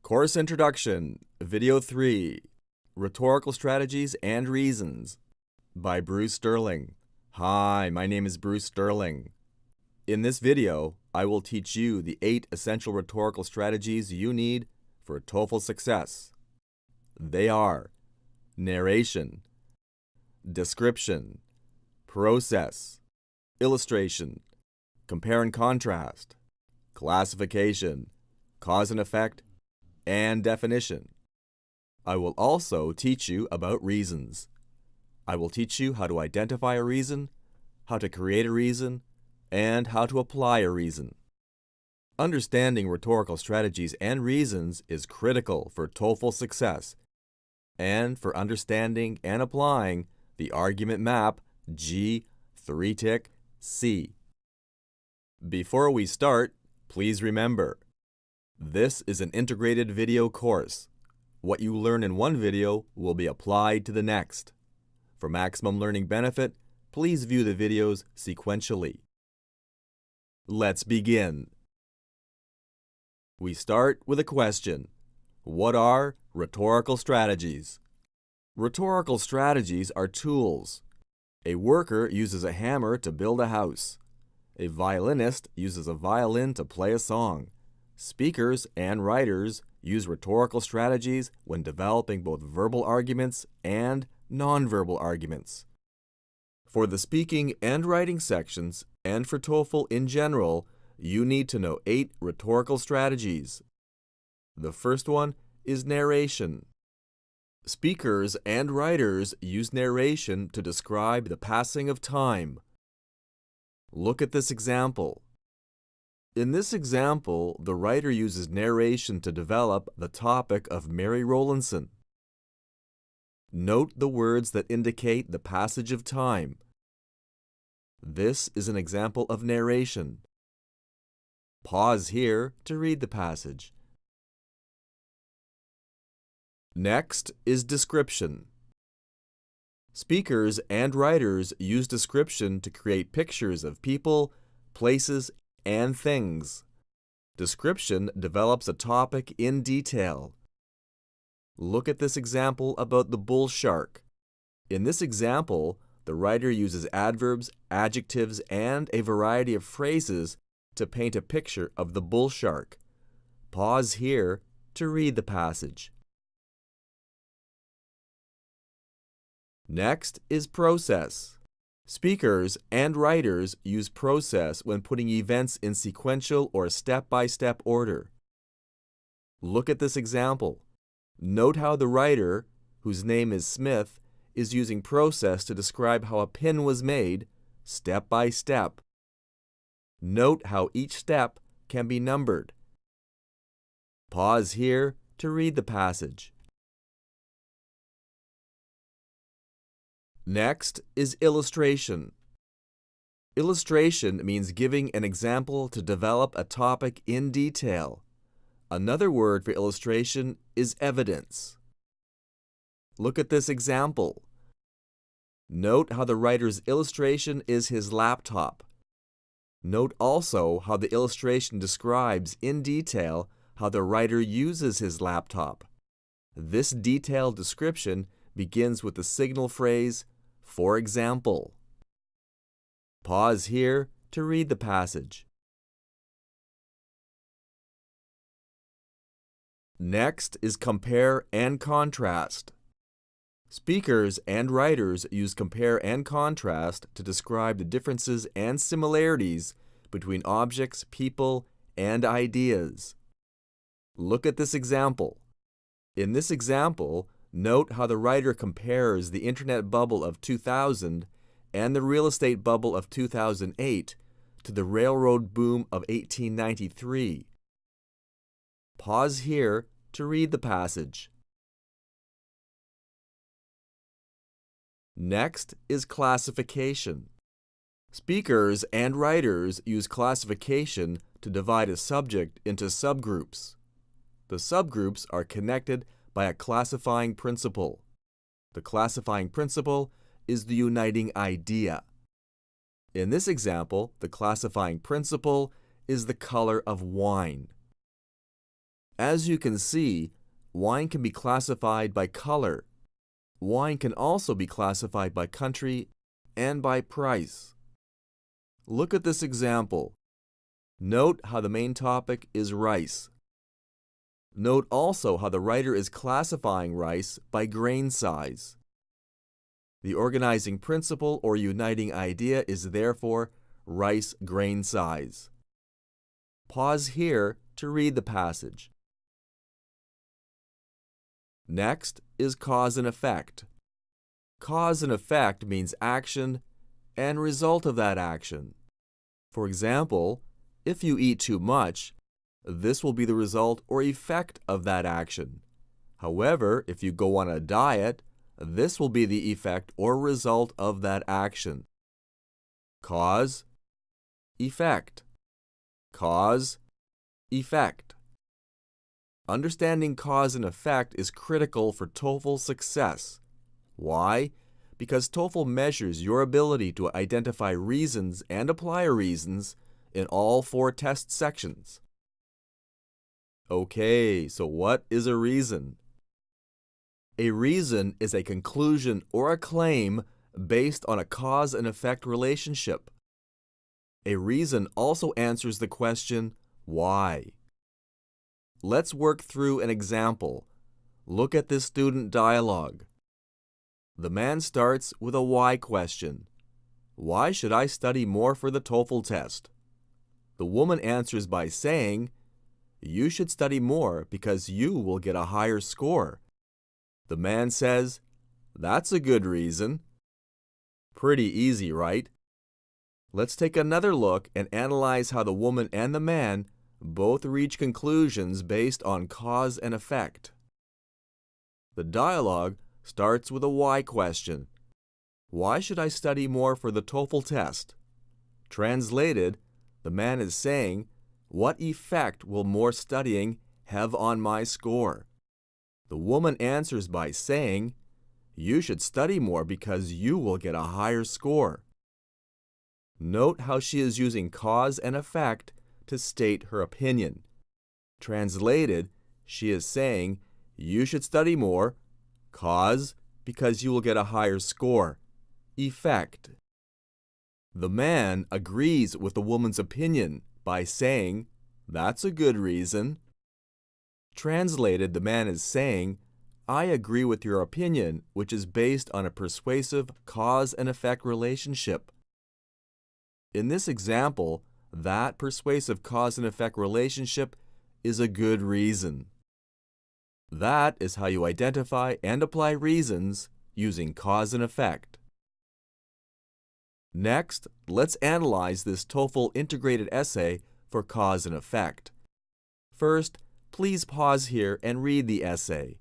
Course Introduction, Video 3, Rhetorical Strategies and Reasons by Bruce Sterling. Hi, my name is Bruce Sterling. In this video, I will teach you the 8 essential rhetorical strategies you need for TOEFL success. They are narration, description, process, illustration, compare and contrast, classification, cause and effect, and definition. I will also teach you about reasons. I will teach you how to identify a reason, how to create a reason, and how to apply a reason. Understanding rhetorical strategies and reasons is critical for TOEFL success and for understanding and applying the argument map G 3-C. Before we start, please remember, this is an integrated video course. What you learn in one video will be applied to the next. For maximum learning benefit, please view the videos sequentially. Let's begin. We start with a question. What are rhetorical strategies? Rhetorical strategies are tools. A worker uses a hammer to build a house. A violinist uses a violin to play a song. Speakers and writers use rhetorical strategies when developing both verbal arguments and nonverbal arguments. For the speaking and writing sections, and for TOEFL in general, you need to know 8 rhetorical strategies. The first one is narration. Speakers and writers use narration to describe the passing of time. Look at this example. In this example, the writer uses narration to develop the topic of Mary Rowlandson. Note the words that indicate the passage of time. This is an example of narration. Pause here to read the passage. Next is description. Speakers and writers use description to create pictures of people, places, and things. Description develops a topic in detail. Look at this example about the bull shark. In this example, the writer uses adverbs, adjectives, and a variety of phrases to paint a picture of the bull shark. Pause here to read the passage. Next is process. Speakers and writers use process when putting events in sequential or step-by-step order. Look at this example. Note how the writer, whose name is Smith, is using process to describe how a pin was made, step by step. Note how each step can be numbered. Pause here to read the passage. Next is illustration. Illustration means giving an example to develop a topic in detail. Another word for illustration is evidence. Look at this example. Note how the writer's illustration is his laptop. Note also how the illustration describes in detail how the writer uses his laptop. This detailed description begins with the signal phrase, "for example." Pause here to read the passage. Next is compare and contrast. Speakers and writers use compare and contrast to describe the differences and similarities between objects, people, and ideas. Look at this example. In this example, note how the writer compares the internet bubble of 2000 and the real estate bubble of 2008 to the railroad boom of 1893. Pause here to read the passage. Next is classification. Speakers and writers use classification to divide a subject into subgroups. The subgroups are connected by a classifying principle. The classifying principle is the uniting idea. In this example, the classifying principle is the color of wine. As you can see, wine can be classified by color. Wine can also be classified by country and by price. Look at this example. Note how the main topic is rice. Note also how the writer is classifying rice by grain size. The organizing principle or uniting idea is therefore rice grain size. Pause here to read the passage. Next is cause and effect. Cause and effect means action and result of that action. For example, if you eat too much, this will be the result or effect of that action. However, if you go on a diet, this will be the effect or result of that action. Cause, effect. Cause, effect. Understanding cause and effect is critical for TOEFL success. Why? Because TOEFL measures your ability to identify reasons and apply reasons in all 4 test sections. Okay, so what is a reason? A reason is a conclusion or a claim based on a cause and effect relationship. A reason also answers the question, why? Let's work through an example. Look at this student dialogue. The man starts with a why question. Why should I study more for the TOEFL test? The woman answers by saying, you should study more because you will get a higher score. The man says, that's a good reason. Pretty easy, right? Let's take another look and analyze how the woman and the man both reach conclusions based on cause and effect. The dialogue starts with a why question. Why should I study more for the TOEFL test? Translated, the man is saying, what effect will more studying have on my score? The woman answers by saying, you should study more because you will get a higher score. Note how she is using cause and effect to state her opinion. Translated, she is saying, you should study more, cause, because you will get a higher score, effect. The man agrees with the woman's opinion by saying, that's a good reason. Translated, the man is saying, I agree with your opinion, which is based on a persuasive cause and effect relationship. In this example, that persuasive cause and effect relationship is a good reason. That is how you identify and apply reasons using cause and effect. Next, let's analyze this TOEFL integrated essay for cause and effect. First, please pause here and read the essay.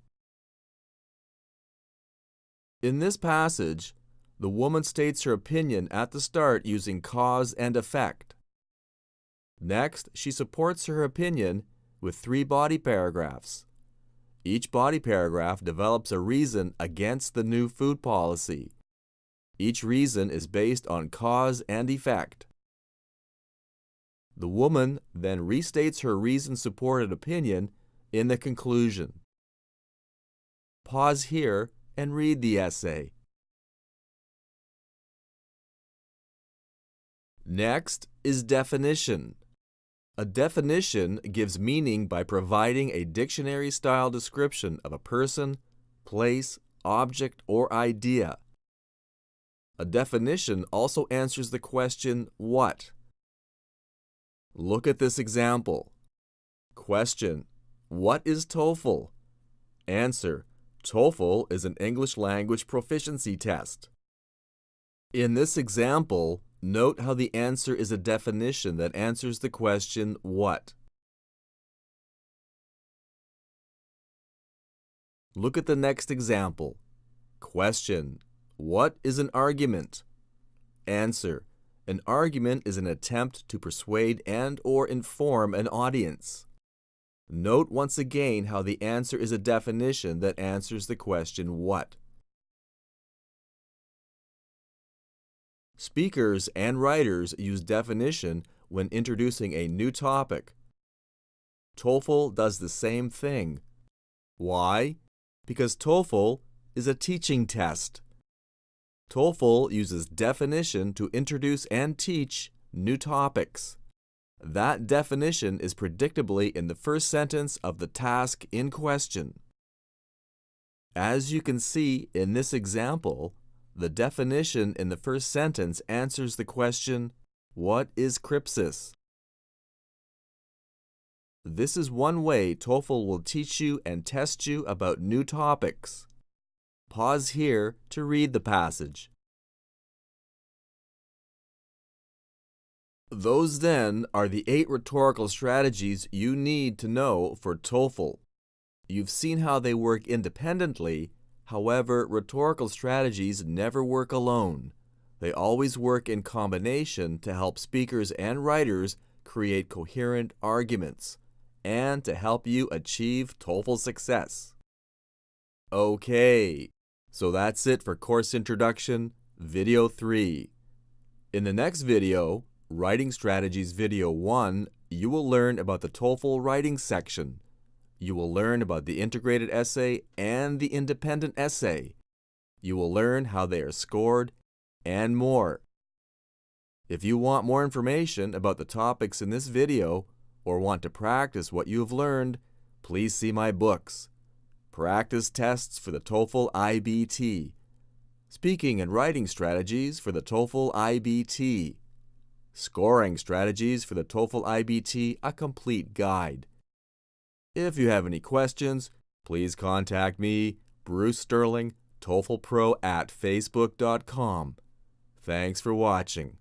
In this passage, the woman states her opinion at the start using cause and effect. Next, she supports her opinion with 3 body paragraphs. Each body paragraph develops a reason against the new food policy. Each reason is based on cause and effect. The woman then restates her reason-supported opinion in the conclusion. Pause here and read the essay. Next is definition. A definition gives meaning by providing a dictionary-style description of a person, place, object, or idea. A definition also answers the question, what? Look at this example. Question, what is TOEFL? Answer, TOEFL is an English language proficiency test. In this example, note how the answer is a definition that answers the question, what? Look at the next example. Question, what is an argument? Answer, an argument is an attempt to persuade and/or inform an audience. Note once again how the answer is a definition that answers the question, what? Speakers and writers use definition when introducing a new topic. TOEFL does the same thing. Why? Because TOEFL is a teaching test. TOEFL uses definition to introduce and teach new topics. That definition is predictably in the first sentence of the task in question. As you can see in this example, the definition in the first sentence answers the question, what is crypsis? This is one way TOEFL will teach you and test you about new topics. Pause here to read the passage. Those then are the 8 rhetorical strategies you need to know for TOEFL. You've seen how they work independently. However, rhetorical strategies never work alone. They always work in combination to help speakers and writers create coherent arguments and to help you achieve TOEFL success. Okay, so that's it for Course Introduction, Video 3. In the next video, Writing Strategies Video 1, you will learn about the TOEFL writing section. You will learn about the integrated essay and the independent essay. You will learn how they are scored and more. If you want more information about the topics in this video or want to practice what you have learned, please see my books. Practice tests for the TOEFL IBT. Speaking and writing strategies for the TOEFL IBT. Scoring strategies for the TOEFL IBT, a complete guide. If you have any questions, please contact me, Bruce Sterling, TOEFL Pro at facebook.com. Thanks for watching.